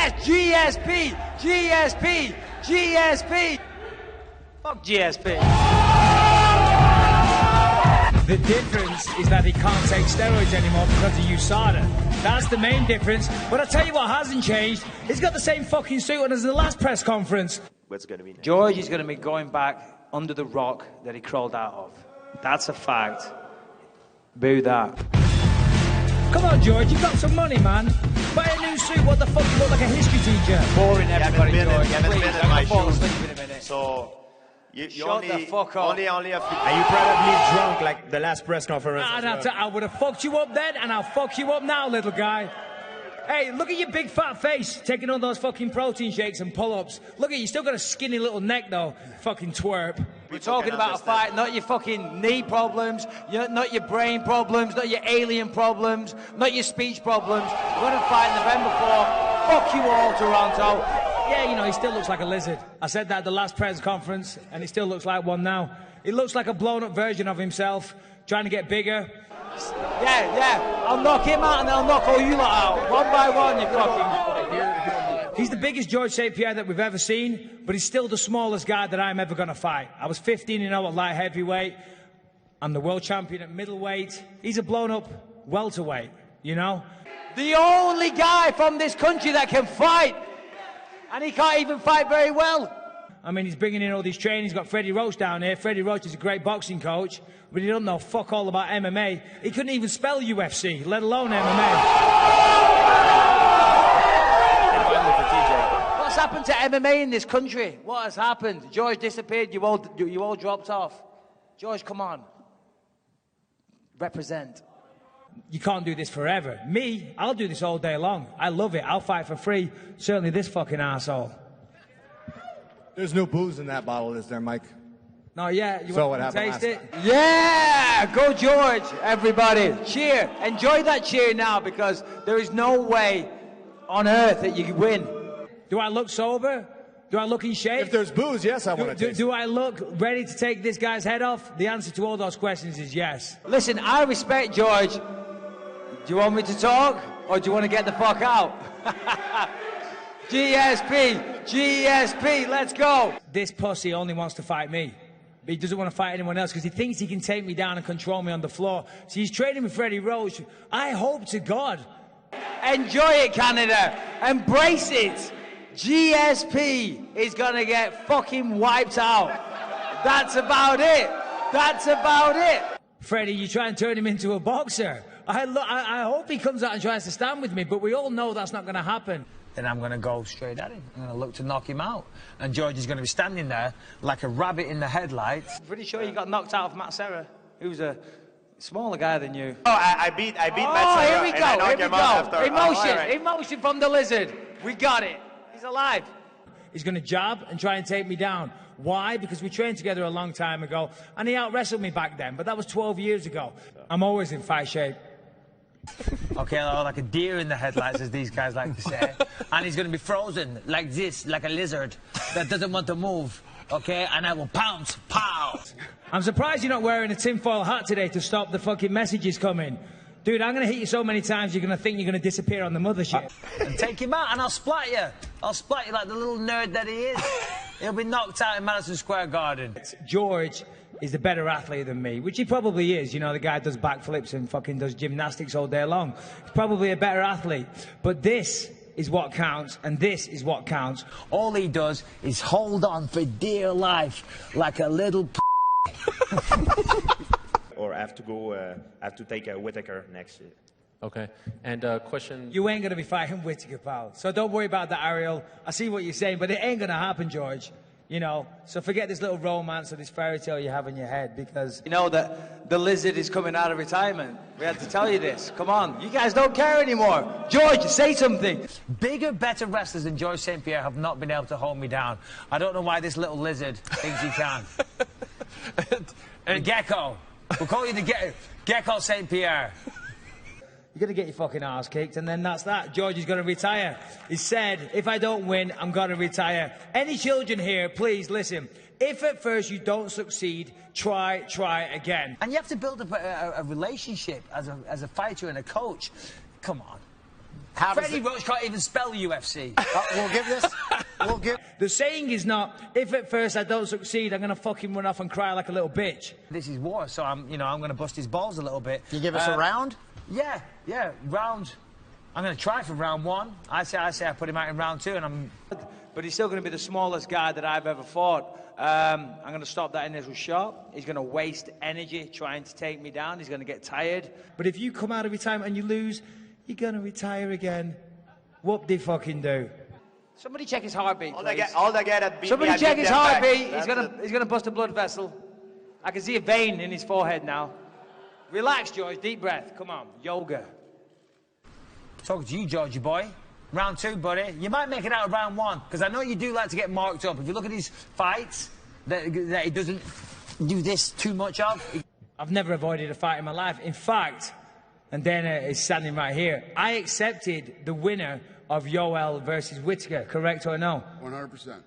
Yes, GSP, GSP, GSP. Fuck GSP. The difference is that he can't take steroids anymore because of USADA. That's the main difference. But I'll tell you what hasn't changed. He's got the same fucking suit on as the last press conference. What's going to be next? George is going to be going back under the rock that he crawled out of. That's a fact. Boo that. Come on, George, you've got some money, man. Buy a new suit. What the fuck? You look like a history teacher. Boring everybody, George. You haven't been in my shoes. In a minute. So... You Shut only, the fuck up. only a few... Are you probably drunk like the last press conference? I would have fucked you up then, and I'll fuck you up now, little guy. Hey, look at your big fat face, taking all those fucking protein shakes and pull-ups. Look at you, still got a skinny little neck, though, fucking twerp. We're talking about a fight, not your fucking knee problems, not your brain problems, not your alien problems, not your speech problems. We're going to fight November 4. Fuck you all, Toronto. Yeah, you know, he still looks like a lizard. I said that at the last press conference, and he still looks like one now. He looks like a blown-up version of himself, trying to get bigger. Yeah. I'll knock him out, and I'll knock all you lot out. One by one, you fucking... He's the biggest Georges St-Pierre that we've ever seen, but he's still the smallest guy that I'm ever going to fight. I was 15-0 at light heavyweight. I'm the world champion at middleweight. He's a blown-up welterweight, you know? The only guy from this country that can fight. And he can't even fight very well. I mean, he's bringing in all these trainers. He's got Freddie Roach down here. Freddie Roach is a great boxing coach, but he don't know fuck all about MMA. He couldn't even spell UFC, let alone MMA. What's happened to MMA in this country? What has happened? George disappeared. You all dropped off. George, come on. Represent. You can't do this forever. Me, I'll do this all day long. I love it. I'll fight for free. Certainly this fucking asshole. There's no booze in that bottle, is there, Mike? No, yeah. You So want what to happened taste last it? Yeah! Go George, everybody. Cheer. Enjoy that cheer now, because there is no way on earth that you can win. Do I look sober? Do I look in shape? If there's booze, yes, I want to taste Do I look ready to take this guy's head off? The answer to all those questions is yes. Listen, I respect George. Do you want me to talk, or do you want to get the fuck out? GSP, let's go. This pussy only wants to fight me. But he doesn't want to fight anyone else because he thinks he can take me down and control me on the floor. So he's trading with Freddie Roach. I hope to God. Enjoy it, Canada. Embrace it. GSP is going to get fucking wiped out. That's about it. That's about it. Freddie, you try and turn him into a boxer. I hope he comes out and tries to stand with me, but we all know that's not going to happen. Then I'm going to go straight at him. I'm going to look to knock him out. And George is going to be standing there like a rabbit in the headlights. Pretty sure you got knocked out of Matt Serra, who's a smaller guy than you. Oh, I beat Matt Serra. Here we go. Emotion, right. Emotion from the lizard. We got it. He's alive. He's going to jab and try and take me down. Why? Because we trained together a long time ago, and he out-wrestled me back then, but that was 12 years ago. I'm always in fight shape. Okay, like a deer in the headlights, as these guys like to say. And he's going to be frozen like this, like a lizard that doesn't want to move. Okay, and I will pounce, pow. I'm surprised you're not wearing a tinfoil hat today to stop the fucking messages coming. Dude, I'm going to hit you so many times you're going to think you're going to disappear on the mothership. And take him out and I'll splat you. I'll splat you like the little nerd that he is. He'll be knocked out in Madison Square Garden. George is the better athlete than me, which he probably is. You know, the guy does backflips and fucking does gymnastics all day long. He's probably a better athlete. But this is what counts, and this is what counts. All he does is hold on for dear life like a little Or I have to go, I have to take a Whittaker next year. Okay. And question... You ain't going to be fighting Whittaker, pal. So don't worry about that, Ariel. I see what you're saying, but it ain't going to happen, George. You know, so forget this little romance or this fairy tale you have in your head, because... You know that the lizard is coming out of retirement. We had to tell you this. Come on. You guys don't care anymore. George, say something. Bigger, better wrestlers than Georges St-Pierre have not been able to hold me down. I don't know why this little lizard thinks he can. And Gecko. We'll call you the Gecko St-Pierre. You're going to get your fucking arse kicked, and then that's that. George is going to retire. He said, if I don't win, I'm going to retire. Any children here, please listen. If at first you don't succeed, try again. And you have to build up a relationship as a fighter and a coach. Come on. Freddie Roach can't even spell UFC. We'll give. The saying is not, if at first I don't succeed, I'm going to fucking run off and cry like a little bitch. This is war, so I'm going to bust his balls a little bit. You give us a round? Yeah, round. I'm going to try for round 1. I say I put him out in round 2, and I'm... But he's still going to be the smallest guy that I've ever fought. I'm going to stop that initial shot. He's going to waste energy trying to take me down. He's going to get tired. But if you come out of retirement and you lose, you're going to retire again. Whoop-de-fucking-do. Somebody check his heartbeat, please. All the guy that beat Somebody me, I check beat his them back. heartbeat. He's gonna bust a blood vessel. I can see a vein in his forehead now. Relax, George. Deep breath. Come on. Yoga. Talking to you, Georgie boy. Round 2, buddy. You might make it out of round 1, because I know you do like to get marked up. If you look at his fights, that he doesn't do this too much of. I've never avoided a fight in my life. In fact, and Dana is standing right here, I accepted the winner of Yoel versus Whittaker, correct or no? 100%.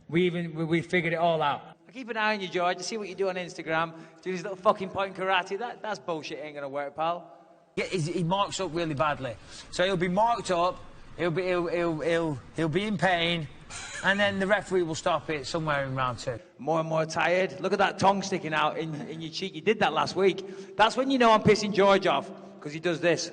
We figured it all out. I keep an eye on you, George. I see what you do on Instagram. Do this little fucking point karate. That's bullshit. Ain't gonna work, pal. Yeah, he marks up really badly. So he'll be marked up. He'll be in pain, and then the referee will stop it somewhere in round 2. More and more tired. Look at that tongue sticking out in your cheek. You did that last week. That's when you know I'm pissing George off, because he does this.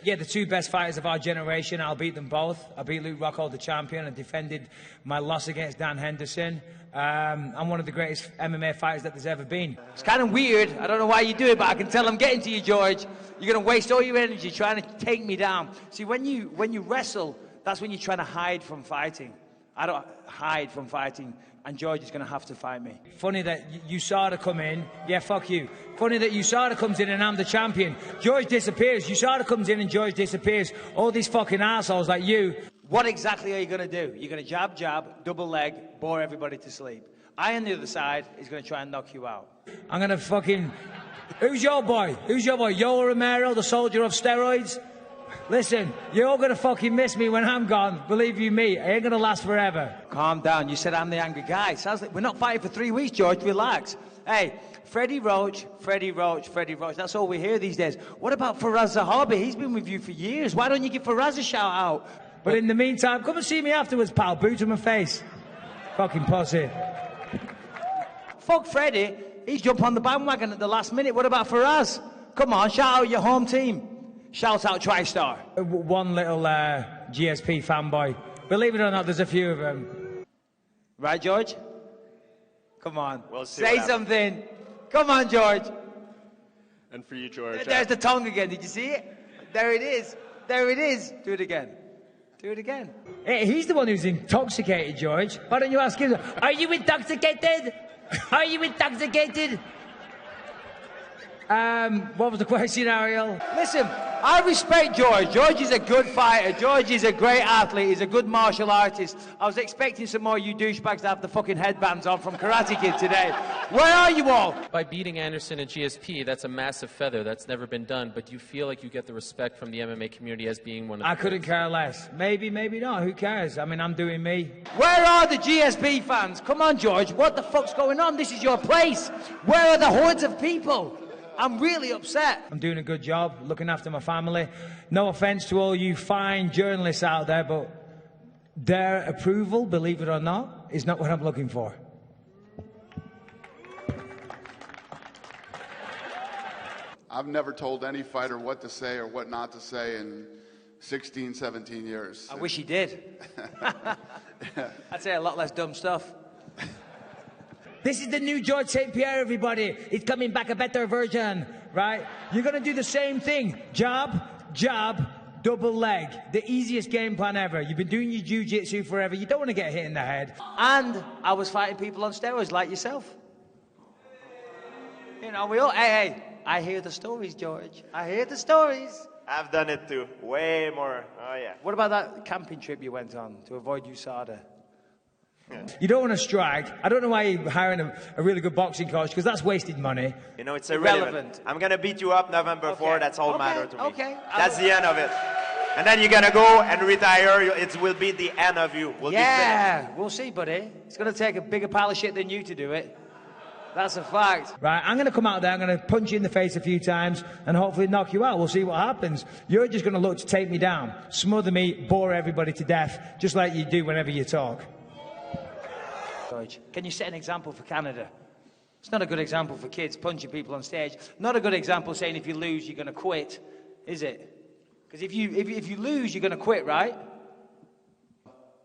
Yeah, the 2 best fighters of our generation, I'll beat them both. I beat Luke Rockhold, the champion, and defended my loss against Dan Henderson. I'm one of the greatest MMA fighters that there's ever been. It's kind of weird. I don't know why you do it, but I can tell I'm getting to you, George. You're going to waste all your energy trying to take me down. See, when you wrestle, that's when you're trying to hide from fighting. I don't hide from fighting, and George is going to have to fight me. Funny that USADA come in. Yeah, fuck you. Funny that USADA comes in and I'm the champion. George disappears. USADA comes in and George disappears. All these fucking assholes like you. What exactly are you going to do? You're going to jab, double leg, bore everybody to sleep. I, on the other side, is going to try and knock you out. I'm going to fucking... Who's your boy? Who's your boy? Yoel Romero, the soldier of steroids? Listen, you're all going to fucking miss me when I'm gone. Believe you me, I ain't going to last forever. Calm down. You said I'm the angry guy. Sounds like we're not fighting for 3 weeks, George. Relax. Hey, Freddie Roach. That's all we hear these days. What about Faraz Zahabi? He's been with you for years. Why don't you give Faraz a shout out? But in the meantime, come and see me afterwards, pal. Boot to my face. Fucking pussy. Fuck Freddie. He's jumped on the bandwagon at the last minute. What about Faraz? Come on, shout out your home team. Shout out TriStar. One little GSP fanboy. Believe it or not, there's a few of them. Right, George? Come on. We'll see Say something. Come on, George. And for you, George. There's the tongue again. Did you see it? There it is. There it is. Do it again. Do it again. Hey, he's the one who's intoxicated, George. Why don't you ask him? Are you intoxicated? Are you intoxicated? What was the question, Ariel? Listen, I respect George. George is a good fighter. George is a great athlete. He's a good martial artist. I was expecting some more you douchebags to have the fucking headbands on from Karate Kid today. Where are you all? By beating Anderson and GSP, that's a massive feather. That's never been done. But do you feel like you get the respect from the MMA community as being one of the... I couldn't care less. Maybe, maybe not. Who cares? I mean, I'm doing me. Where are the GSP fans? Come on, George. What the fuck's going on? This is your place. Where are the hordes of people? I'm really upset. I'm doing a good job looking after my family. No offense to all you fine journalists out there, but their approval, believe it or not, is not what I'm looking for. I've never told any fighter what to say or what not to say in 16, 17 years. I wish he did. I'd say a lot less dumb stuff. This is the new Georges St-Pierre, everybody. He's coming back a better version, right? You're going to do the same thing. Jab, jab, double leg. The easiest game plan ever. You've been doing your jiu-jitsu forever. You don't want to get hit in the head. And I was fighting people on steroids like yourself. You know, we all... Hey, I hear the stories, George. I hear the stories. I've done it too. Way more. Oh, yeah. What about that camping trip you went on to avoid USADA? You don't want to strike. I don't know why you're hiring a really good boxing coach, because that's wasted money. You know, it's irrelevant. I'm going to beat you up November 4. That's all matter to me. Okay. That's the end of it. And then you're going to go and retire. It will be the end of you. We'll be finished. We'll see, buddy. It's going to take a bigger pile of shit than you to do it. That's a fact. Right, I'm going to come out there, I'm going to punch you in the face a few times and hopefully knock you out. We'll see what happens. You're just going to look to take me down, smother me, bore everybody to death, just like you do whenever you talk. George, can you set an example for Canada? It's not a good example for kids punching people on stage. Not a good example saying if you lose, you're going to quit, is it? Because if you lose, you're going to quit, right?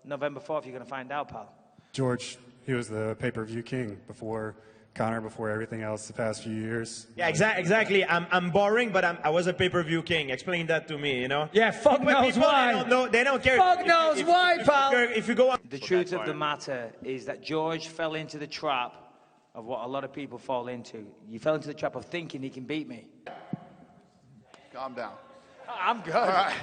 November 4th, you're going to find out, pal. George, he was the pay-per-view king before Conor, before everything else the past few years. Yeah, exactly. I'm boring, but I was a pay-per-view king. Explain that to me, you know? Yeah, fuck knows why. They don't care. Fuck knows why, pal. If you go on... The truth of the matter is that George fell into the trap of what a lot of people fall into. You fell into the trap of thinking he can beat me. Calm down. I'm good. All right.